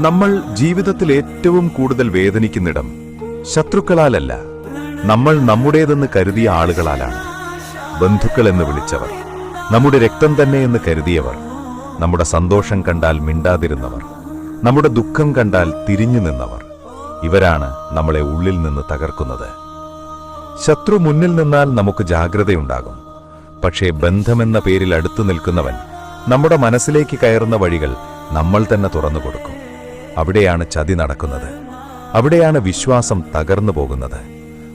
നമ്മൾ ജീവിതത്തിൽ ഏറ്റവും കൂടുതൽ വേദനിക്കുന്നിടം ശത്രുക്കളാലല്ല, നമ്മൾ നമ്മുടേതെന്ന് കരുതിയ ആളുകളാലാണ്. ബന്ധുക്കളെന്ന് വിളിച്ചവർ, നമ്മുടെ രക്തം തന്നെ എന്ന് കരുതിയവർ, നമ്മുടെ സന്തോഷം കണ്ടാൽ മിണ്ടാതിരുന്നവർ, നമ്മുടെ ദുഃഖം കണ്ടാൽ തിരിഞ്ഞു നിന്നവർ, ഇവരാണ് നമ്മളെ ഉള്ളിൽ നിന്ന് തകർക്കുന്നത്. ശത്രു മുന്നിൽ നിന്നാൽ നമുക്ക് ജാഗ്രതയുണ്ടാകും. പക്ഷേ ബന്ധമെന്ന പേരിൽ അടുത്തു നിൽക്കുന്നവൻ നമ്മുടെ മനസ്സിലേക്ക് കയറുന്ന വഴികൾ നമ്മൾ തന്നെ തുറന്നു കൊടുക്കും. അവിടെയാണ് ചതി നടക്കുന്നത്. അവിടെയാണ് വിശ്വാസം തകർന്നു പോകുന്നത്.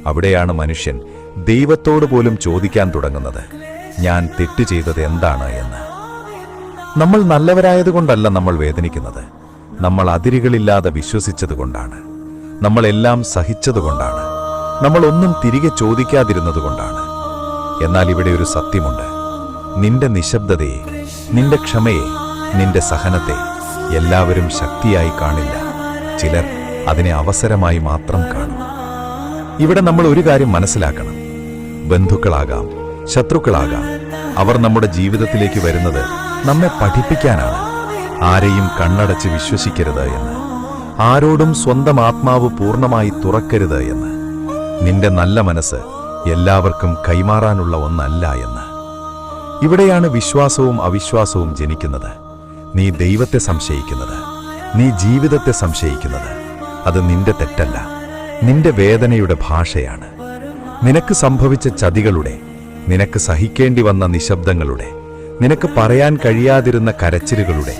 അവിടെയാണ് മനുഷ്യൻ ദൈവത്തോട് പോലും ചോദിക്കാൻ തുടങ്ങുന്നത്, ഞാൻ തെറ്റ് ചെയ്തത് എന്താണ് എന്ന്. നമ്മൾ നല്ലവരായതുകൊണ്ടല്ല നമ്മൾ വേദനിക്കുന്നത്, നമ്മൾ അതിരുകളില്ലാതെ വിശ്വസിച്ചതുകൊണ്ടാണ്. നമ്മളെല്ലാം സഹിച്ചതുകൊണ്ടാണ്. നമ്മൾ ഒന്നും തിരികെ ചോദിക്കാതിരുന്നതുകൊണ്ടാണ്. എന്നാൽ ഇവിടെ ഒരു സത്യമുണ്ട്. നിന്റെ നിശബ്ദതയെ, നിന്റെ ക്ഷമയെ, നിന്റെ സഹനത്തെ എല്ലാവരും ശക്തിയായി കാണില്ല. ചിലർ അതിനെ അവസരമായി മാത്രം കാണും. ഇവിടെ നമ്മൾ ഒരു കാര്യം മനസ്സിലാക്കണം. ബന്ധുക്കളാകാം, ശത്രുക്കളാകാം, അവർ നമ്മുടെ ജീവിതത്തിലേക്ക് വരുന്നത് നമ്മെ പഠിപ്പിക്കാനാണ്. ആരെയും കണ്ണടച്ച് വിശ്വസിക്കരുത് എന്ന്, ആരോടും സ്വന്തം ആത്മാവ് പൂർണ്ണമായി തുറക്കരുത് എന്ന്, നിന്റെ നല്ല മനസ്സ് എല്ലാവർക്കും കൈമാറാനുള്ള ഒന്നല്ല എന്ന്. ഇവിടെയാണ് വിശ്വാസവും അവിശ്വാസവും ജനിക്കുന്നത്. നീ ദൈവത്തെ സംശയിക്കുന്നത്, നീ ജീവിതത്തെ സംശയിക്കുന്നത്, അത് നിന്റെ തെറ്റല്ല, നിന്റെ വേദനയുടെ ഭാഷയാണ്. നിനക്ക് സംഭവിച്ച ചതികളുടെ, നിനക്ക് സഹിക്കേണ്ടി വന്ന നിശബ്ദങ്ങളുടെ, നിനക്ക് പറയാൻ കഴിയാതിരുന്ന കരച്ചിലുകളുടെ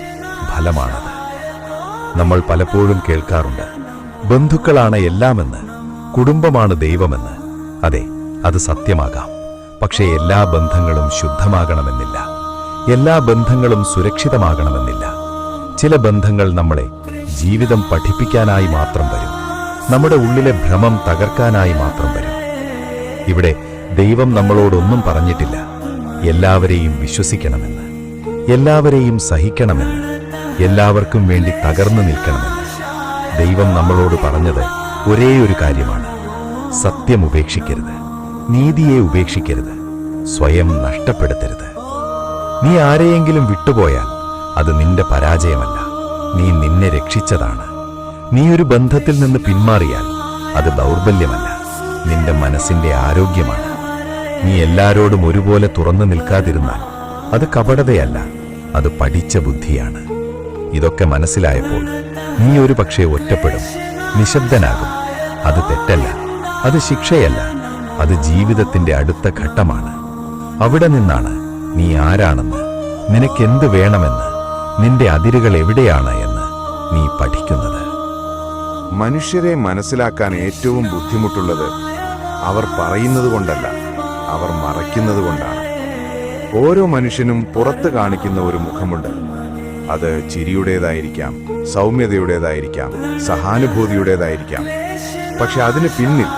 ഫലമാണത്. നമ്മൾ പലപ്പോഴും കേൾക്കാറുണ്ട്, ബന്ധുക്കളാണ് എല്ലാമെന്ന്, കുടുംബമാണ് ദൈവമെന്ന്. അതെ, അത് സത്യമാകാം. പക്ഷേ എല്ലാ ബന്ധങ്ങളും ശുദ്ധമാകണമെന്നില്ല. എല്ലാ ബന്ധങ്ങളും സുരക്ഷിതമാകണമെന്നില്ല. ചില ബന്ധങ്ങൾ നമ്മളെ ജീവിതം പഠിപ്പിക്കാനായി മാത്രം വരും. നമ്മുടെ ഉള്ളിലെ ഭ്രമം തകർക്കാനായി മാത്രം വരും. ഇവിടെ ദൈവം നമ്മളോടൊന്നും പറഞ്ഞിട്ടില്ല എല്ലാവരെയും വിശ്വസിക്കണമെന്ന്, എല്ലാവരെയും സഹിക്കണമെന്ന്, എല്ലാവർക്കും വേണ്ടി തകർന്നു നിൽക്കണമെന്ന്. ദൈവം നമ്മളോട് പറഞ്ഞത് ഒരേ ഒരു കാര്യമാണ്: സത്യം ഉപേക്ഷിക്കരുത്, നീതിയെ ഉപേക്ഷിക്കരുത്, സ്വയം നഷ്ടപ്പെടുത്തരുത്. നീ ആരെയെങ്കിലും വിട്ടുപോയാൽ അത് നിന്റെ പരാജയമല്ല, നീ നിന്നെ രക്ഷിച്ചതാണ്. നീ ഒരു ബന്ധത്തിൽ നിന്ന് പിന്മാറിയാൽ അത് ദൗർബല്യമല്ല, നിന്റെ മനസ്സിന്റെ ആരോഗ്യമാണ്. നീ എല്ലാരോടും ഒരുപോലെ തുറന്നു നിൽക്കാതിരുന്നാൽ അത് കപടതയല്ല, അത് പഠിച്ച ബുദ്ധിയാണ്. ഇതൊക്കെ മനസ്സിലായപ്പോൾ നീ ഒരു പക്ഷേ ഒറ്റപ്പെടും, നിശബ്ദനാകും. അത് തെറ്റല്ല, അത് ശിക്ഷയല്ല, അത് ജീവിതത്തിന്റെ അടുത്ത ഘട്ടമാണ്. അവിടെ നിന്നാണ് നീ ആരാണെന്ന്, നിനക്കെന്ത് വേണമെന്ന്, നിന്റെ അതിരുകൾ എവിടെയാണ് എന്ന് നീ പഠിക്കുന്നത്. മനുഷ്യരെ മനസ്സിലാക്കാൻ ഏറ്റവും ബുദ്ധിമുട്ടുള്ളത് അവർ പറയുന്നത് കൊണ്ടല്ല, അവർ മറയ്ക്കുന്നത് കൊണ്ടാണ്. ഓരോ മനുഷ്യനും പുറത്ത് കാണിക്കുന്ന ഒരു മുഖമുണ്ട്. അത് ചിരിയുടേതായിരിക്കാം, സൗമ്യതയുടേതായിരിക്കാം, സഹാനുഭൂതിയുടേതായിരിക്കാം. പക്ഷെ അതിന് പിന്നിൽ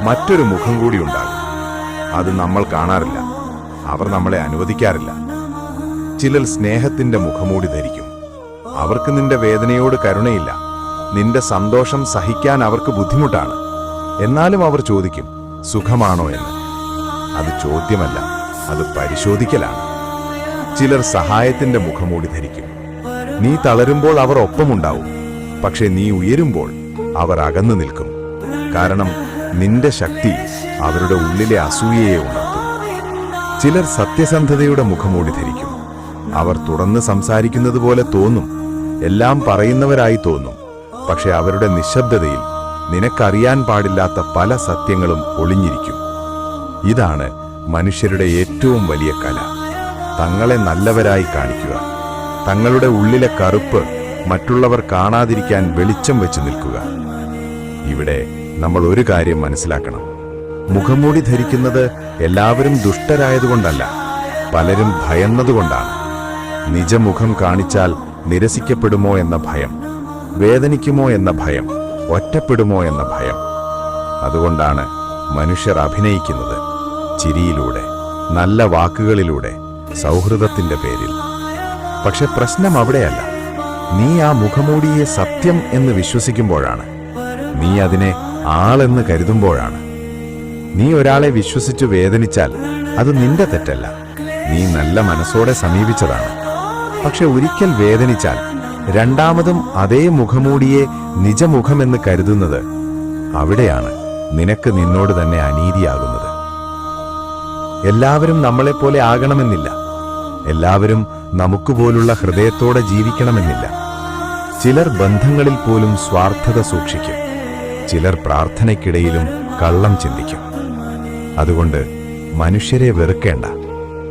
മറ്റൊരു മുഖം കൂടി ഉണ്ടാകും. അത് നമ്മൾ കാണാറില്ല, അവർ നമ്മളെ അനുവദിക്കാറില്ല. ചിലർ സ്നേഹത്തിന്റെ മുഖമൂടി ധരിക്കും. അവർക്ക് നിന്റെ വേദനയോട് കരുണയില്ല, നിന്റെ സന്തോഷം സഹിക്കാൻ അവർക്ക് ബുദ്ധിമുട്ടാണ്. എന്നാലും അവർ ചോദിക്കും, സുഖമാണോ എന്ന്. അത് ചോദ്യമല്ല, അത് പരിശോധിക്കലാണ്. ചിലർ സഹായത്തിന്റെ മുഖമൂടി ധരിക്കും. നീ തളരുമ്പോൾ അവർ ഒപ്പമുണ്ടാവും, പക്ഷെ നീ ഉയരുമ്പോൾ അവർ അകന്നു നിൽക്കും. കാരണം നിന്റെ ശക്തി അവരുടെ ഉള്ളിലെ അസൂയയെ ഉണർത്തും. ചിലർ സത്യസന്ധതയുടെ മുഖമൂടി ധരിക്കും. അവർ തുറന്ന് സംസാരിക്കുന്നത് പോലെ തോന്നും, എല്ലാം പറയുന്നവരായി തോന്നും. പക്ഷെ അവരുടെ നിശബ്ദതയിൽ നിനക്കറിയാൻ പാടില്ലാത്ത പല സത്യങ്ങളും ഒളിഞ്ഞിരിക്കും. ഇതാണ് മനുഷ്യരുടെ ഏറ്റവും വലിയ കല. തങ്ങളെ നല്ലവരായി കാണിക്കുക, തങ്ങളുടെ ഉള്ളിലെ കറുപ്പ് മറ്റുള്ളവർ കാണാതിരിക്കാൻ വെളിച്ചം വെച്ച് നിൽക്കുക. ഇവിടെ നമ്മൾ ഒരു കാര്യം മനസ്സിലാക്കണം. മുഖംമൂടി ധരിക്കുന്നത് എല്ലാവരും ദുഷ്ടരായതുകൊണ്ടല്ല, പലരും ഭയന്നതുകൊണ്ടാണ്. നിജമുഖം കാണിച്ചാൽ നിരസിക്കപ്പെടുമോ എന്ന ഭയം, വേദനിക്കുമോ എന്ന ഭയം, ഒറ്റപ്പെടുമോ എന്ന ഭയം. അതുകൊണ്ടാണ് മനുഷ്യർ അഭിനയിക്കുന്നത്, ചിരിയിലൂടെ, നല്ല വാക്കുകളിലൂടെ, സൗഹൃദത്തിന്റെ പേരിൽ. പക്ഷെ പ്രശ്നം അവിടെയല്ല. നീ ആ മുഖമൂടിയെ സത്യം എന്ന് വിശ്വസിക്കുമ്പോഴാണ്, നീ അതിനെ ആളെന്ന് കരുതുമ്പോഴാണ്. നീ ഒരാളെ വിശ്വസിച്ചു വേദനിച്ചാൽ അത് നിന്റെ തെറ്റല്ല, നീ നല്ല മനസ്സോടെ സമീപിച്ചതാണ്. പക്ഷെ ഒരിക്കൽ വേദനിച്ചാൽ രണ്ടാമതും അതേ മുഖമൂടിയെ നിജമുഖമെന്ന് കരുതുന്നത്, അവിടെയാണ് നിനക്ക് നിന്നോട് തന്നെ അനീതിയാകുന്നത്. എല്ലാവരും നമ്മളെപ്പോലെ ആകണമെന്നില്ല. എല്ലാവരും നമുക്കുപോലുള്ള ഹൃദയത്തോടെ ജീവിക്കണമെന്നില്ല. ചിലർ ബന്ധങ്ങളിൽ പോലും സ്വാർത്ഥത സൂക്ഷിക്കും. ചിലർ പ്രാർത്ഥനയ്ക്കിടയിലും കള്ളം ചിന്തിക്കും. അതുകൊണ്ട് മനുഷ്യരെ വെറുക്കേണ്ട,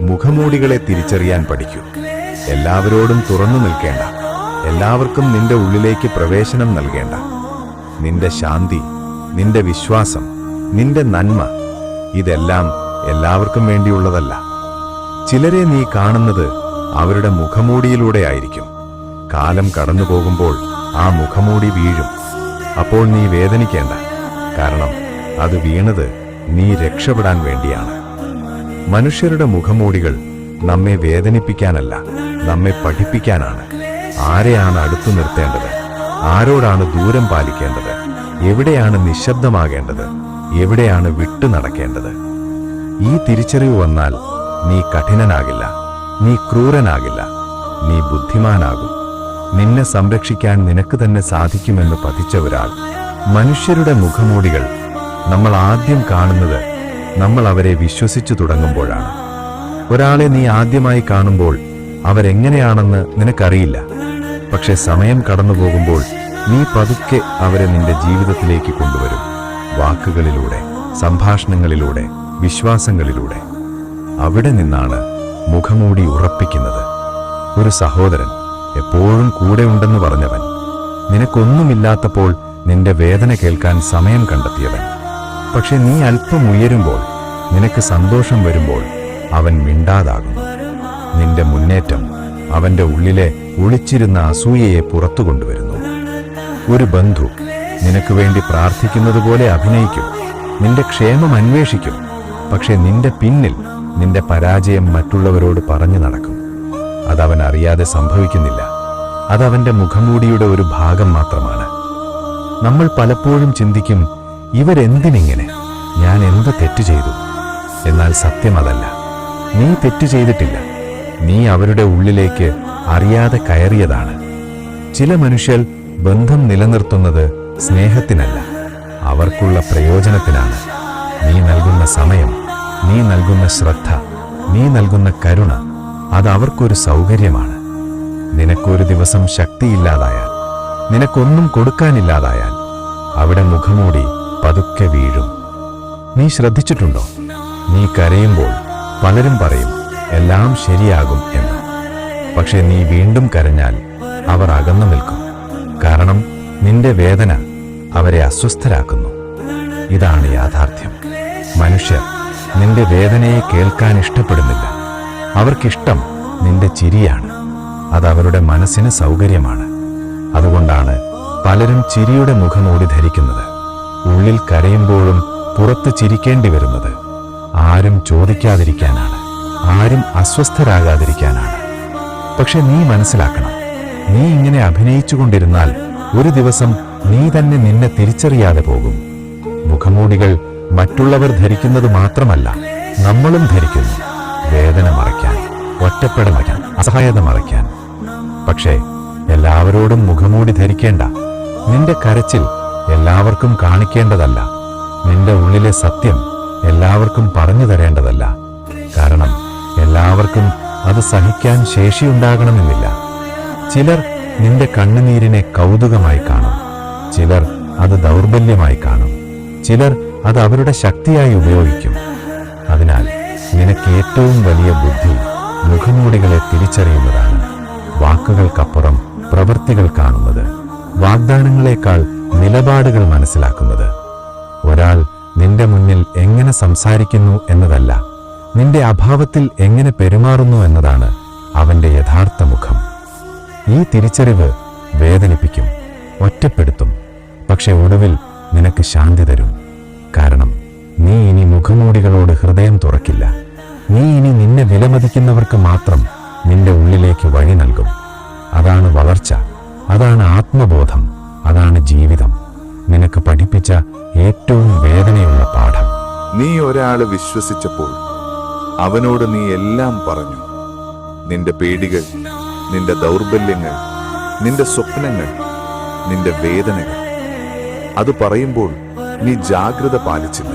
മുഖമൂടികളെ തിരിച്ചറിയാൻ പഠിക്കൂ. എല്ലാവരോടും തുറന്നു നിൽക്കേണ്ട, എല്ലാവർക്കും നിന്റെ ഉള്ളിലേക്ക് പ്രവേശനം നൽകേണ്ട. നിന്റെ ശാന്തി, നിന്റെ വിശ്വാസം, നിന്റെ നന്മ, ഇതെല്ലാം എല്ലാവർക്കും വേണ്ടിയുള്ളതല്ല. ചിലരെ നീ കാണുന്നത് അവരുടെ മുഖമൂടിയിലൂടെ ആയിരിക്കും. കാലം കടന്നു പോകുമ്പോൾ ആ മുഖമൂടി വീഴും. അപ്പോൾ നീ വേദനിക്കേണ്ട, കാരണം അത് വീണത് നീ രക്ഷപ്പെടാൻ വേണ്ടിയാണ്. മനുഷ്യരുടെ മുഖമൂടികൾ നമ്മെ വേദനിപ്പിക്കാനല്ല, നമ്മെ പഠിപ്പിക്കാനാണ്. ആരെയാണ് അടുത്തു നിർത്തേണ്ടത്, ആരോടാണ് ദൂരം പാലിക്കേണ്ടത്, എവിടെയാണ് നിശബ്ദമാകേണ്ടത്, എവിടെയാണ് വിട്ടു നടക്കേണ്ടത്. ഈ തിരിച്ചറിവ് വന്നാൽ നീ കഠിനനാകില്ല, നീ ക്രൂരനാകില്ല, നീ ബുദ്ധിമാനാകും. നിന്നെ സംരക്ഷിക്കാൻ നിനക്ക് തന്നെ സാധിക്കുമെന്ന് പതിച്ച ഒരാൾ. മനുഷ്യരുടെ മുഖമൂടികൾ നമ്മൾ ആദ്യം കാണുന്നത് നമ്മൾ അവരെ വിശ്വസിച്ചു തുടങ്ങുമ്പോഴാണ്. ഒരാളെ നീ ആദ്യമായി കാണുമ്പോൾ അവരെങ്ങനെയാണെന്ന് നിനക്കറിയില്ല. പക്ഷെ സമയം കടന്നുപോകുമ്പോൾ നീ പതുക്കെ അവരെ നിന്റെ ജീവിതത്തിലേക്ക് കൊണ്ടുവരും. വാക്കുകളിലൂടെ, സംഭാഷണങ്ങളിലൂടെ, വിശ്വാസങ്ങളിലൂടെ. അവിടെ നിന്നാണ് മുഖമൂടി ഉറപ്പിക്കുന്നത്. ഒരു സഹോദരൻ, എപ്പോഴും കൂടെ ഉണ്ടെന്ന് പറഞ്ഞവൻ, നിനക്കൊന്നുമില്ലാത്തപ്പോൾ നിന്റെ വേദന കേൾക്കാൻ സമയം കണ്ടെത്തിയവൻ. പക്ഷെ നീ അല്പം ഉയരുമ്പോൾ, നിനക്ക് സന്തോഷം വരുമ്പോൾ അവൻ മിണ്ടാതാകുന്നു. നിന്റെ മുന്നേറ്റം അവന്റെ ഉള്ളിലെ ഒളിച്ചിരുന്ന അസൂയയെ പുറത്തു കൊണ്ടുവരുന്നു. ഒരു ബന്ധു നിനക്ക് വേണ്ടി പ്രാർത്ഥിക്കുന്നതുപോലെ അഭിനയിക്കും, നിന്റെ ക്ഷേമം അന്വേഷിക്കും. പക്ഷെ നിന്റെ പിന്നിൽ നിന്റെ പരാജയം മറ്റുള്ളവരോട് പറഞ്ഞു നടക്കും. അതവൻ അറിയാതെ സംഭവിക്കുന്നില്ല. അതവന്റെ മുഖമൂടിയുടെ ഒരു ഭാഗം മാത്രമാണ്. നമ്മൾ പലപ്പോഴും ചിന്തിക്കും, ഇവരെന്തിനിങ്ങനെ, ഞാൻ എന്ത് തെറ്റു ചെയ്തു? എന്നാൽ സത്യം അതല്ല. നീ തെറ്റു ചെയ്തിട്ടില്ല, നീ അവരുടെ ഉള്ളിലേക്ക് അറിയാതെ കയറിയതാണ്. ചില മനുഷ്യർ ബന്ധം നിലനിർത്തുന്നത് സ്നേഹത്തിനല്ല, അവർക്കുള്ള പ്രയോജനത്തിനാണ്. നീ നൽകുന്ന സമയം, നീ നൽകുന്ന ശ്രദ്ധ, നീ നൽകുന്ന കരുണ, അത് അവർക്കൊരു സൗകര്യമാണ്. നിനക്കൊരു ദിവസം ശക്തിയില്ലാതായാൽ, നിനക്കൊന്നും കൊടുക്കാനില്ലാതായാൽ, അവിടെ മുഖമൂടി പതുക്കെ വീഴും. നീ ശ്രദ്ധിച്ചിട്ടുണ്ടോ? നീ കരയുമ്പോൾ പലരും പറയും എല്ലാം ശരിയാകും എന്ന്. പക്ഷെ നീ വീണ്ടും കരഞ്ഞാൽ അവർ അകന്നു നിൽക്കും. കാരണം നിന്റെ വേദന അവരെ അസ്വസ്ഥരാക്കുന്നു. ഇതാണ് യാഥാർത്ഥ്യം. മനുഷ്യർ നിന്റെ വേദനയെ കേൾക്കാൻ ഇഷ്ടപ്പെടുന്നില്ല. അവർക്കിഷ്ടം നിന്റെ ചിരിയാണ്. അത് അവരുടെ മനസ്സിന് സൗകര്യമാണ്. അതുകൊണ്ടാണ് പലരും ചിരിയുടെ മുഖമൂടി ധരിക്കുന്നത്. ഉള്ളിൽ കരയുമ്പോഴും പുറത്ത് ചിരിക്കേണ്ടി വരുന്നത് ആരും ചോദിക്കാതിരിക്കാനാണ്, ആരും അസ്വസ്ഥരാകാതിരിക്കാനാണ്. പക്ഷെ നീ മനസ്സിലാക്കണം, നീ ഇങ്ങനെ അഭിനയിച്ചുകൊണ്ടിരുന്നാൽ ഒരു ദിവസം നീ തന്നെ നിന്നെ തിരിച്ചറിയാതെ പോകും. മുഖമൂടികൾ മറ്റുള്ളവർ ധരിക്കുന്നത് മാത്രമല്ല, നമ്മളും ധരിക്കുന്നു. വേദന മറയ്ക്കാൻ, ഒറ്റപ്പെടൽ മറയ്ക്കാൻ, അസഹായത മറയ്ക്കാൻ. പക്ഷേ എല്ലാവരോടും മുഖമൂടി ധരിക്കേണ്ട. നിന്റെ കരച്ചിൽ എല്ലാവർക്കും കാണിക്കേണ്ടതല്ല. നിന്റെ ഉള്ളിലെ സത്യം എല്ലാവർക്കും പറഞ്ഞു തരേണ്ടതല്ല. കാരണം എല്ലാവർക്കും അത് സഹിക്കാൻ ശേഷിയുണ്ടാകണമെന്നില്ല. ചിലർ നിന്റെ കണ്ണുനീരിനെ കൗതുകമായി കാണും, ചിലർ അത് ദൗർബല്യമായി കാണും, ചിലർ അത് അവരുടെ ശക്തിയായി ഉപയോഗിക്കും. അതിനാൽ നിനക്ക് ഏറ്റവും വലിയ ബുദ്ധി മുഖമൂടികളെ തിരിച്ചറിയുന്നതാണ്. വാക്കുകൾക്കപ്പുറം പ്രവൃത്തികൾ കാണുന്നത്, വാഗ്ദാനങ്ങളെക്കാൾ നിലപാടുകൾ മനസ്സിലാക്കുന്നത്. ഒരാൾ നിന്റെ മുന്നിൽ എങ്ങനെ സംസാരിക്കുന്നു എന്നതല്ല, നിന്റെ അഭാവത്തിൽ എങ്ങനെ പെരുമാറുന്നു എന്നതാണ് അവന്റെ യഥാർത്ഥ മുഖം. ഈ തിരിച്ചറിവ് വേദനിപ്പിക്കും, ഒറ്റപ്പെടുത്തും. പക്ഷെ ഒടുവിൽ നിനക്ക് ശാന്തി തരും. കാരണം നീ ഇനി മുഖമൂടികളോട് ഹൃദയം തുറക്കില്ല. നീ ഇനി നിന്നെ വിലമതിക്കുന്നവർക്ക് മാത്രം നിന്റെ ഉള്ളിലേക്ക് വഴി നൽകും. അതാണ് വളർച്ച, അതാണ് ആത്മബോധം, അതാണ് ജീവിതം. നിനക്ക് പഠിപ്പിച്ച ഏറ്റവും വേദനയുള്ള പാഠം. നീ ഒരാള് വിശ്വസിച്ചപ്പോൾ അവനോട് നീ എല്ലാം പറഞ്ഞു. നിന്റെ പേടികൾ, നിന്റെ ദൗർബല്യങ്ങൾ, നിന്റെ സ്വപ്നങ്ങൾ, നിന്റെ വേദനകൾ. അത് പറയുമ്പോൾ നീ ജാഗ്രത പാലിച്ചില്ല.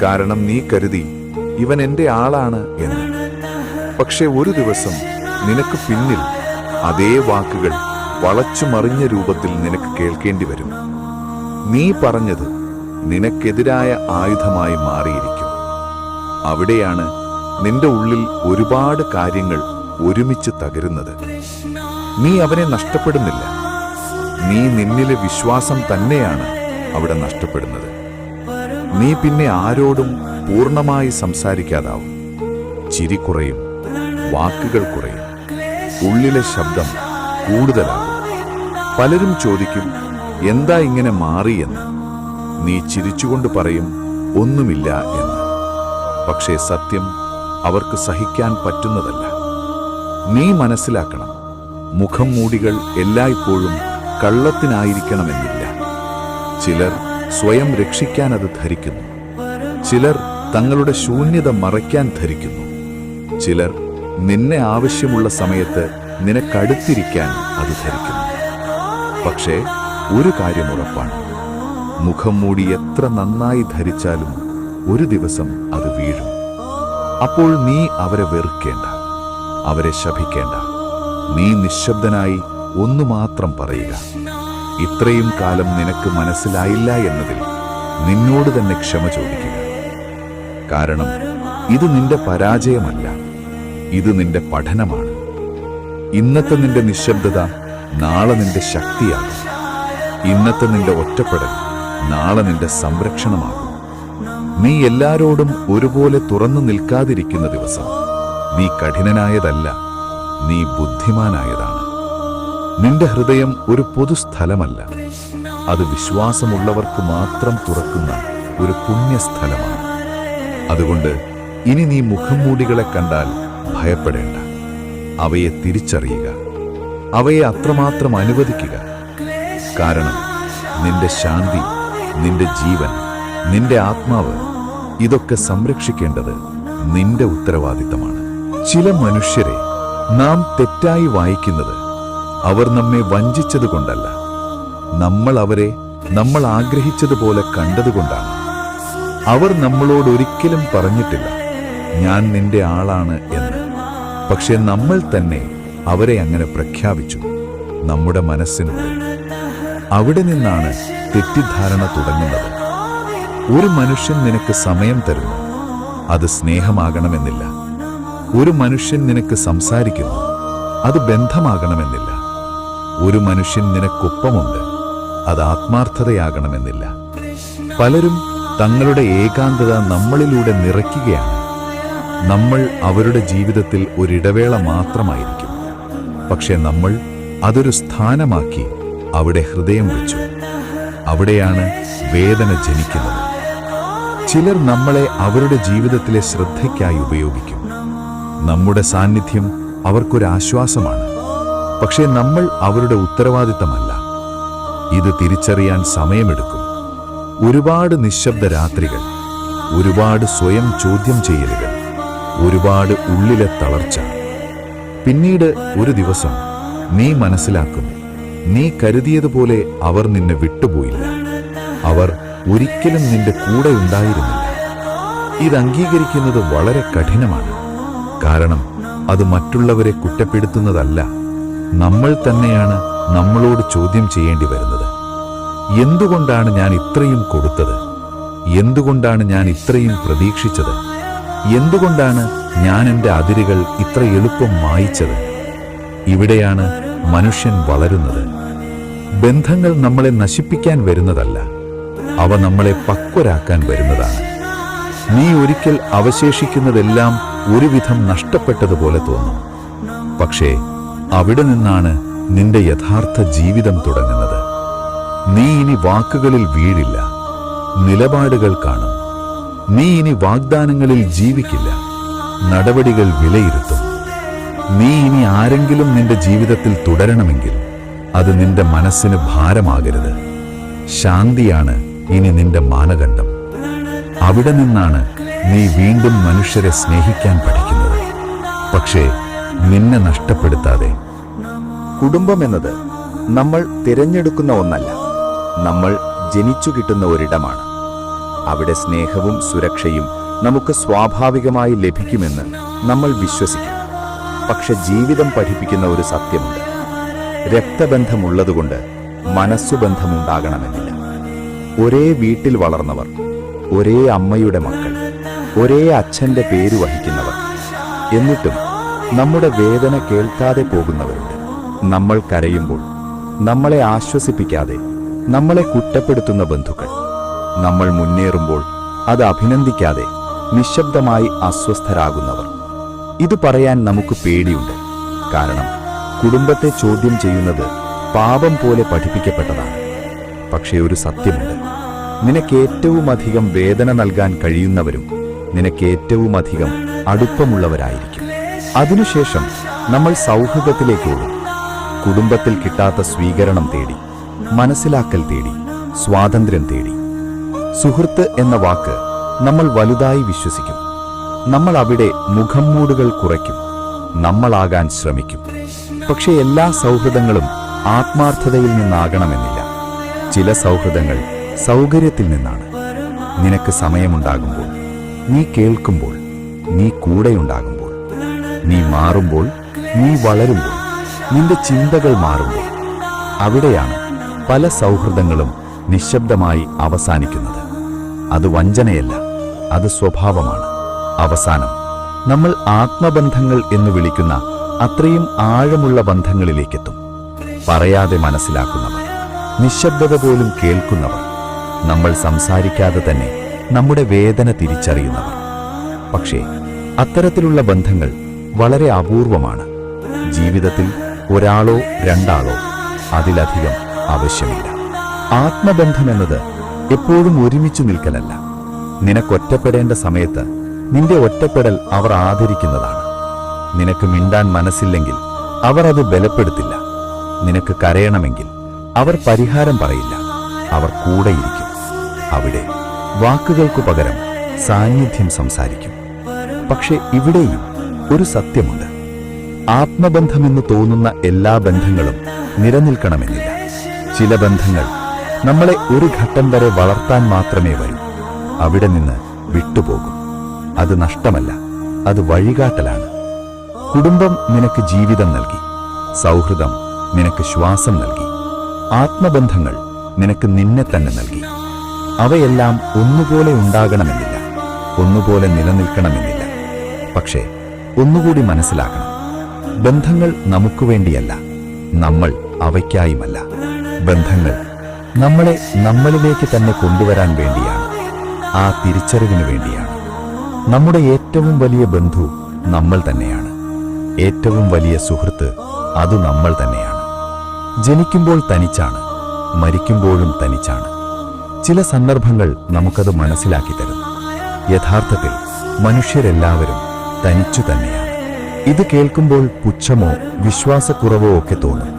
കാരണം നീ കരുതി ഇവൻ എൻ്റെ ആളാണ് എന്ന്. പക്ഷെ ഒരു ദിവസം നിനക്ക് പിന്നിൽ അതേ വാക്കുകൾ വളച്ചുമറിഞ്ഞ രൂപത്തിൽ നിനക്ക് കേൾക്കേണ്ടി വരും. നീ പറഞ്ഞത് നിനക്കെതിരായ ആയുധമായി മാറിയിരിക്കും. അവിടെയാണ് നിന്റെ ഉള്ളിൽ ഒരുപാട് കാര്യങ്ങൾ ഒരുമിച്ച് തകരുന്നത്. നീ അവനെ നഷ്ടപ്പെടുന്നില്ല, നീ നിന്നിലെ വിശ്വാസം തന്നെയാണ് അവിടെ നഷ്ടപ്പെടുന്നത്. നീ പിന്നെ ആരോടും പൂർണ്ണമായി സംസാരിക്കാതാവും. ചിരി കുറയും, വാക്കുകൾ കുറയും, ഉള്ളിലെ ശബ്ദം കൂടുതലാകും. പലരും ചോദിക്കും, എന്താ ഇങ്ങനെ മാറിയെന്ന്. നീ ചിരിച്ചുകൊണ്ട് പറയും, ഒന്നുമില്ല എന്ന്. പക്ഷേ സത്യം അവർക്ക് സഹിക്കാൻ പറ്റുന്നതല്ല. നീ മനസ്സിലാക്കണം, മുഖം മൂടികൾ എല്ലായ്പ്പോഴും കള്ളത്തിനായിരിക്കണമെന്നില്ല. ചിലർ സ്വയം രക്ഷിക്കാൻ അത് ധരിക്കുന്നു. ചിലർ തങ്ങളുടെ ശൂന്യത മറയ്ക്കാൻ ധരിക്കുന്നു. ചിലർ നിന്നെ ആവശ്യമുള്ള സമയത്ത് നിനക്കടുത്തിരിക്കാൻ അത് ധരിക്കുന്നു. പക്ഷേ ഒരു കാര്യം ഉറപ്പാണ്, മുഖം മൂടി എത്ര നന്നായി ധരിച്ചാലും ഒരു ദിവസം അത് വീഴും. അപ്പോൾ നീ അവരെ വെറുക്കേണ്ട, അവരെ ശപിക്കേണ്ട. നീ നിശബ്ദനായി ഒന്നു മാത്രം പറയുക, ഇത്രയും കാലം നിനക്ക് മനസ്സിലായില്ല എന്നതിൽ നിന്നോട് തന്നെ ക്ഷമ ചോദിക്കുക. കാരണം ഇത് നിന്റെ പരാജയമല്ല, ഇത് നിന്റെ പഠനമാണ്. ഇന്നത്തെ നിന്റെ നിശബ്ദത നാളെ നിന്റെ ശക്തിയാകും. ഇന്നത്തെ നിന്റെ ഒറ്റപ്പെടൽ നാളെ നിന്റെ സംരക്ഷണമാകും. നീ എല്ലാരോടും ഒരുപോലെ തുറന്നു നിൽക്കാതിരിക്കുന്ന ദിവസം നീ കഠിനനായതല്ല, നീ ബുദ്ധിമാനായതാണ്. നിന്റെ ഹൃദയം ഒരു പൊതുസ്ഥലമല്ല, അത് വിശ്വാസമുള്ളവർക്ക് മാത്രം തുറക്കുന്ന ഒരു പുണ്യസ്ഥലമാണ്. അതുകൊണ്ട് ഇനി നീ മുഖംമൂടികളെ കണ്ടാൽ ഭയപ്പെടേണ്ട. അവയെ തിരിച്ചറിയുക, അവയെ അത്രമാത്രം അനുവദിക്കുക. കാരണം നിന്റെ ശാന്തി, നിന്റെ ജീവൻ, നിന്റെ ആത്മാവ് ഇതൊക്കെ സംരക്ഷിക്കേണ്ടത് നിന്റെ ഉത്തരവാദിത്തമാണ്. ചില മനുഷ്യരെ നാം തെറ്റായി വായിക്കുന്നത് അവർ നമ്മെ വഞ്ചിച്ചതുകൊണ്ടല്ല, നമ്മൾ അവരെ നമ്മൾ ആഗ്രഹിച്ചതുപോലെ കണ്ടതുകൊണ്ടാണ്. അവർ നമ്മളോട് ഒരിക്കലും പറഞ്ഞിട്ടില്ല, ഞാൻ നിന്റെ ആളാണ് എന്ന്. പക്ഷെ നമ്മൾ തന്നെ അവരെ അങ്ങനെ പ്രഖ്യാപിച്ചു, നമ്മുടെ മനസ്സിനുള്ളിൽ. അവിടെ നിന്നാണ് തെറ്റിദ്ധാരണ തുടങ്ങുന്നത്. ഒരു മനുഷ്യൻ നിനക്ക് സമയം തരുന്നു, അത് സ്നേഹമാകണമെന്നില്ല. ഒരു മനുഷ്യൻ നിനക്ക് സംസാരിക്കുന്നു, അത് ബന്ധമാകണമെന്നില്ല. ഒരു മനുഷ്യൻ നിനക്കൊപ്പമുണ്ട്, അത് ആത്മാർത്ഥതയാകണമെന്നില്ല. പലരും തങ്ങളുടെ ഏകാന്തത നമ്മളിലൂടെ നിറയ്ക്കുകയാണ്. നമ്മൾ അവരുടെ ജീവിതത്തിൽ ഒരിടവേള മാത്രമായിരിക്കും. പക്ഷെ നമ്മൾ അതൊരു സ്ഥാനമാക്കി അവിടെ ഹൃദയം വെച്ചു. അവിടെയാണ് വേദന ജനിക്കുന്നത്. ചിലർ നമ്മളെ അവരുടെ ജീവിതത്തിലെ ശ്രദ്ധയ്ക്കായി ഉപയോഗിക്കും. നമ്മുടെ സാന്നിധ്യം അവർക്കൊരാശ്വാസമാണ്. പക്ഷേ നമ്മൾ അവരുടെ ഉത്തരവാദിത്തമല്ല. ഇത് തിരിച്ചറിയാൻ സമയമെടുക്കും. ഒരുപാട് നിശബ്ദ രാത്രികൾ, ഒരുപാട് സ്വയം ചോദ്യം ചെയ്യലുകൾ, ഒരുപാട് ഉള്ളിലെ തളർച്ച. പിന്നീട് ഒരു ദിവസം നീ മനസ്സിലാക്കും, നീ കരുതിയതുപോലെ അവർ നിന്നെ വിട്ടുപോയില്ല. അവർ ഒരിക്കലും നിന്റെ കൂടെ ഉണ്ടായിരുന്നില്ല. ഇത് അംഗീകരിക്കുന്നത് വളരെ കഠിനമാണ്. കാരണം അത് മറ്റുള്ളവരെ കുറ്റപ്പെടുത്തുന്നതല്ല, നമ്മൾ തന്നെയാണ് നമ്മളോട് ചോദ്യം ചെയ്യേണ്ടി വരുന്നത്. എന്തുകൊണ്ടാണ് ഞാൻ ഇത്രയും കൊടുത്തത്? എന്തുകൊണ്ടാണ് ഞാൻ ഇത്രയും പ്രതീക്ഷിച്ചത്? എന്തുകൊണ്ടാണ് ഞാൻ എൻ്റെ അതിരുകൾ ഇത്ര എളുപ്പം മായ്ച്ചത്? ഇവിടെയാണ് മനുഷ്യൻ വളരുന്നത്. ബന്ധങ്ങൾ നമ്മളെ നശിപ്പിക്കാൻ വരുന്നതല്ല, അവ നമ്മളെ പക്വരാക്കാൻ വരുന്നതാണ്. നീ ഒരിക്കൽ അവശേഷിക്കുന്നതെല്ലാം ഒരുവിധം നഷ്ടപ്പെട്ടതുപോലെ തോന്നും. പക്ഷേ അവിടെ നിന്നാണ് നിന്റെ യഥാർത്ഥ ജീവിതം തുടങ്ങുന്നത്. നീ ഇനി വാക്കുകളിൽ വീഴില്ല, നിലപാടുകൾ കാണും. നീ ഇനി വാഗ്ദാനങ്ങളിൽ ജീവിക്കില്ല, നടപടികൾ വിലയിരുത്തും. നീ ഇനി ആരെങ്കിലും നിന്റെ ജീവിതത്തിൽ തുടരണമെങ്കിൽ അത് നിന്റെ മനസ്സിന് ഭാരമാകരുത്. ശാന്തിയാണ് ഇനി നിന്റെ മാനദണ്ഡം. അവിടെ നിന്നാണ് നീ വീണ്ടും മനുഷ്യരെ സ്നേഹിക്കാൻ പഠിക്കുന്നത്. പക്ഷേ നിന്നെ നഷ്ടപ്പെടുത്താതെ. കുടുംബമെന്നത് നമ്മൾ തിരഞ്ഞെടുക്കുന്ന ഒന്നല്ല, നമ്മൾ ജനിച്ചു കിട്ടുന്ന ഒരിടമാണ്. അവിടെ സ്നേഹവും സുരക്ഷയും നമുക്ക് സ്വാഭാവികമായി ലഭിക്കുമെന്ന് നമ്മൾ വിശ്വസിക്കും. പക്ഷെ ജീവിതം പഠിപ്പിക്കുന്ന ഒരു സത്യമുണ്ട്: രക്തബന്ധമുള്ളതുകൊണ്ട് മനസ്സുബന്ധമുണ്ടാകണമെന്നില്ല. ഒരേ വീട്ടിൽ വളർന്നവർ, ഒരേ അമ്മയുടെ മക്കൾ, ഒരേ അച്ഛന്റെ പേര് വഹിക്കുന്നവർ, എന്നിട്ടും നമ്മുടെ വേദന കേൾക്കാതെ പോകുന്നവരുണ്ട്. നമ്മൾ കരയുമ്പോൾ നമ്മളെ ആശ്വസിപ്പിക്കാതെ നമ്മളെ കുറ്റപ്പെടുത്തുന്ന ബന്ധുക്കൾ, നമ്മൾ മുന്നേറുമ്പോൾ അത് അഭിനന്ദിക്കാതെ നിശബ്ദമായി അസ്വസ്ഥരാകുന്നവർ. ഇത് പറയാൻ നമുക്ക് പേടിയുണ്ട്. കാരണം കുടുംബത്തെ ചോദ്യം ചെയ്യുന്നത് പാപം പോലെ പഠിപ്പിക്കപ്പെട്ടതാണ്. പക്ഷേ ഒരു സത്യമുണ്ട്: നിനക്കേറ്റവുമധികം വേദന നൽകാൻ കഴിയുന്നവരും നിനക്കേറ്റവുമധികം അടുപ്പമുള്ളവരായിരിക്കും. അതിനുശേഷം നമ്മൾ സൗഹൃദത്തിലേക്ക് ഓടും. കുടുംബത്തിൽ കിട്ടാത്ത സ്വീകരണം തേടി, മനസ്സിലാക്കൽ തേടി, സ്വാതന്ത്ര്യം തേടി. സുഹൃത്ത് എന്ന വാക്ക് നമ്മൾ വലുതായി വിശ്വസിക്കും. നമ്മൾ അവിടെ മുഖംമൂടുകൾ കുറയ്ക്കും, നമ്മളാകാൻ ശ്രമിക്കും. പക്ഷെ എല്ലാ സൗഹൃദങ്ങളും ആത്മാർത്ഥതയിൽ നിന്നാകണമെന്നില്ല. ചില സൗഹൃദങ്ങൾ സൗകര്യത്തിൽ നിന്നാണ്. നിനക്ക് സമയമുണ്ടാകുമ്പോൾ, നീ കേൾക്കുമ്പോൾ, നീ കൂടെയുണ്ടാകുമ്പോൾ, നീ മാറുമ്പോൾ, നീ വളരുമ്പോൾ, നിന്റെ ചിന്തകൾ മാറുമ്പോൾ, അവിടെയാണ് പല സൗഹൃദങ്ങളും നിശബ്ദമായി അവസാനിക്കുന്നത്. അത് വഞ്ചനയല്ല, അത് സ്വഭാവമാണ്. അവസാനം നമ്മൾ ആത്മബന്ധങ്ങൾ എന്ന് വിളിക്കുന്ന അത്രയും ആഴമുള്ള ബന്ധങ്ങളിലേക്കെത്തും. പറയാതെ മനസ്സിലാക്കുന്നവർ, നിശബ്ദത പോലും കേൾക്കുന്നവർ, നമ്മൾ സംസാരിക്കാതെ തന്നെ നമ്മുടെ വേദന തിരിച്ചറിയുന്നവർ. പക്ഷേ അത്തരത്തിലുള്ള ബന്ധങ്ങൾ വളരെ അപൂർവമാണ്. ജീവിതത്തിൽ ഒരാളോ രണ്ടാളോ അതിലധികം ആവശ്യമില്ല. ആത്മബന്ധമെന്നത് എപ്പോഴും ഒരുമിച്ചു നിൽക്കലല്ല. നിനക്കൊറ്റപ്പെടേണ്ട സമയത്ത് നിന്റെ ഒറ്റപ്പെടൽ അവർ ആദരിക്കുന്നതാണ്. നിനക്ക് മിണ്ടാൻ മനസ്സില്ലെങ്കിൽ അവർ അത് ബലപ്പെടുത്തില്ല. നിനക്ക് കരയണമെങ്കിൽ അവർ പരിഹാരം പറയില്ല, അവർ കൂടെയിരിക്കും. അവിടെ വാക്കുകൾക്കു പകരം സാന്നിധ്യം സംസാരിക്കും. പക്ഷെ ഇവിടെയും ഒരു സത്യമുണ്ട്: ആത്മബന്ധമെന്ന് തോന്നുന്ന എല്ലാ ബന്ധങ്ങളും നിലനിൽക്കണമെന്നില്ല. ചില ബന്ധങ്ങൾ നമ്മളെ ഒരു ഘട്ടം വരെ വളർത്താൻ മാത്രമേ വരൂ. അവിടെ നിന്ന് വിട്ടുപോകും. അത് നഷ്ടമല്ല, അത് വഴികാട്ടലാണ്. കുടുംബം നിനക്ക് ജീവിതം നൽകി, സൗഹൃദം നിനക്ക് ശ്വാസം നൽകി, ആത്മബന്ധങ്ങൾ നിനക്ക് നിന്നെ തന്നെ നൽകി. അവയെല്ലാം ഒന്നുപോലെ ഉണ്ടാകണമെന്നില്ല, ഒന്നുപോലെ നിലനിൽക്കണമെന്നില്ല. പക്ഷേ ഒന്നുകൂടി മനസ്സിലാക്കണം: ബന്ധങ്ങൾ നമുക്ക് വേണ്ടിയല്ല, നമ്മൾ അവയ്ക്കായുമല്ല. ബന്ധങ്ങൾ നമ്മളെ നമ്മളിലേക്ക് തന്നെ കൊണ്ടുവരാൻ വേണ്ടിയാണ്, ആ തിരിച്ചറിവിന് വേണ്ടിയാണ്. നമ്മുടെ ഏറ്റവും വലിയ ബന്ധു നമ്മൾ തന്നെയാണ്. ഏറ്റവും വലിയ സുഹൃത്ത് അത് നമ്മൾ തന്നെയാണ്. ജനിക്കുമ്പോൾ തനിച്ചാണ്, മരിക്കുമ്പോഴും തനിച്ചാണ്. ചില സന്ദർഭങ്ങൾ നമുക്കത് മനസ്സിലാക്കി തരുന്നു. യഥാർത്ഥത്തിൽ മനുഷ്യരെല്ലാവരും തനിച്ചു തന്നെയാണ്. ഇത് കേൾക്കുമ്പോൾ പുച്ഛമോ വിശ്വാസക്കുറവോ ഒക്കെ തോന്നും.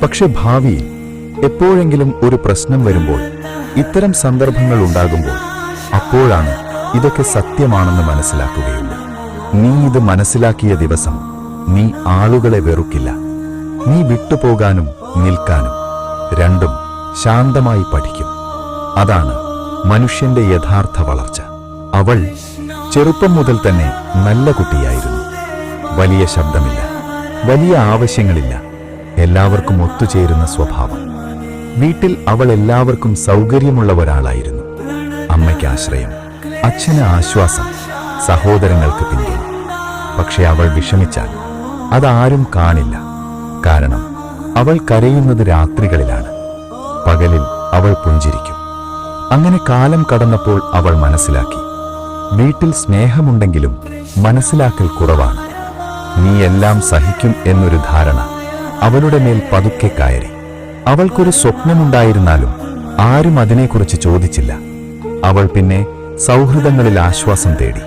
പക്ഷെ ഭാവിയിൽ എപ്പോഴെങ്കിലും ഒരു പ്രശ്നം വരുമ്പോൾ, ഇത്തരം സന്ദർഭങ്ങൾ ഉണ്ടാകുമ്പോൾ, അപ്പോഴാണ് ഇതൊക്കെ സത്യമാണെന്ന് മനസ്സിലാക്കുകയുള്ളൂ. നീ ഇത് മനസ്സിലാക്കിയ ദിവസം നീ ആളുകളെ വെറുക്കില്ല. നീ വിട്ടുപോകാനും നിൽക്കാനും രണ്ടും ശാന്തമായി പഠിക്കും. അതാണ് മനുഷ്യന്റെ യഥാർത്ഥ വളർച്ച. അവൾ ചെറുപ്പം മുതൽ തന്നെ നല്ല കുട്ടിയായിരുന്നു. വലിയ ശബ്ദമില്ല, വലിയ ആവശ്യങ്ങളില്ല, എല്ലാവർക്കും ഒത്തുചേരുന്ന സ്വഭാവം. വീട്ടിൽ അവൾ എല്ലാവർക്കും സൗകര്യമുള്ള ഒരാളായിരുന്നു. അമ്മയ്ക്ക് ആശ്രയം, അച്ഛന് ആശ്വാസം, സഹോദരങ്ങൾക്ക് പിന്തുണ. പക്ഷെ അവൾ വിഷമിച്ചാൽ അതാരും കാണില്ല. കാരണം അവൾ കരയുന്നത് രാത്രികളിലാണ്. പകലിൽ അവൾ പുഞ്ചിരിക്കും. അങ്ങനെ കാലം കടന്നപ്പോൾ അവൾ മനസ്സിലാക്കി: വീട്ടിൽ സ്നേഹമുണ്ടെങ്കിലും മനസ്സിലാക്കൽ കുറവാണ്. നീ എല്ലാം സഹിക്കും എന്നൊരു ധാരണ അവളുടെ മേൽ പതുക്കെ കയറി. അവൾക്കൊരു സ്വപ്നമുണ്ടായിരുന്നാലും ആരും അതിനെക്കുറിച്ച് ചോദിച്ചില്ല. അവൾ പിന്നെ സൗഹൃദങ്ങളിൽ ആശ്വാസം തേടി.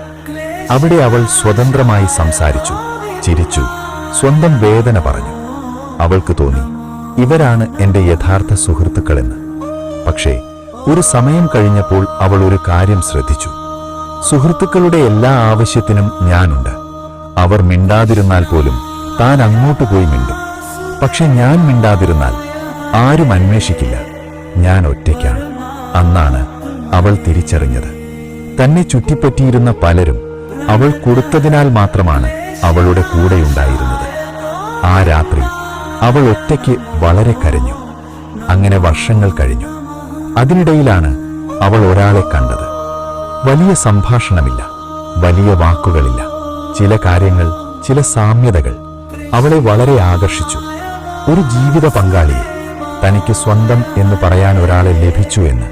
അവിടെ അവൾ സ്വതന്ത്രമായി സംസാരിച്ചു, ചിരിച്ചു, സ്വന്തം വേദന പറഞ്ഞു. അവൾക്ക് തോന്നി, ഇവരാണ് എന്റെ യഥാർത്ഥ സുഹൃത്തുക്കളെന്ന്. പക്ഷേ ഒരു സമയം കഴിഞ്ഞപ്പോൾ അവൾ ഒരു കാര്യം ശ്രദ്ധിച്ചു: സുഹൃത്തുക്കളുടെ എല്ലാ ആവശ്യത്തിനും ഞാനുണ്ട്. അവർ മിണ്ടാതിരുന്നാൽ പോലും താൻ അങ്ങോട്ട് പോയി മിണ്ടും. പക്ഷെ ഞാൻ മിണ്ടാതിരുന്നാൽ ആരും അന്വേഷിക്കില്ല, ഞാൻ ഒറ്റയ്ക്കാണ്. അന്നാണ് അവൾ തിരിച്ചറിഞ്ഞത്. തന്നെ ചുറ്റിപ്പറ്റിയിരുന്ന പലരും അവൾ കൊടുത്തതിനാൽ മാത്രമാണ് അവളുടെ കൂടെയുണ്ടായിരുന്നത്. ആ രാത്രി അവൾ ഒറ്റയ്ക്ക് വളരെ കരഞ്ഞു. അങ്ങനെ വർഷങ്ങൾ കഴിഞ്ഞു. അതിനിടയിലാണ് അവൾ ഒരാളെ കണ്ടത്. വലിയ സംഭാഷണമില്ല, വലിയ വാക്കുകളില്ല. ചില കാര്യങ്ങൾ, ചില സാമ്യതകൾ അവളെ വളരെ ആകർഷിച്ചു. ഒരു ജീവിത പങ്കാളിയെ, തനിക്ക് സ്വന്തം എന്ന് പറയാൻ ഒരാളെ ലഭിച്ചു എന്ന്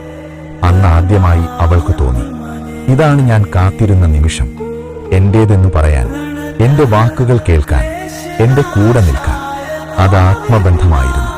അന്ന് ആദ്യമായി അവൾക്ക് തോന്നി. ഇതാണ് ഞാൻ കാത്തിരുന്ന നിമിഷം, എന്റേതെന്ന് പറയാൻ, എന്റെ വാക്കുകൾ കേൾക്കാൻ, എന്റെ കൂടെ നിൽക്കാൻ. അത് ആത്മബന്ധമായിരുന്നു.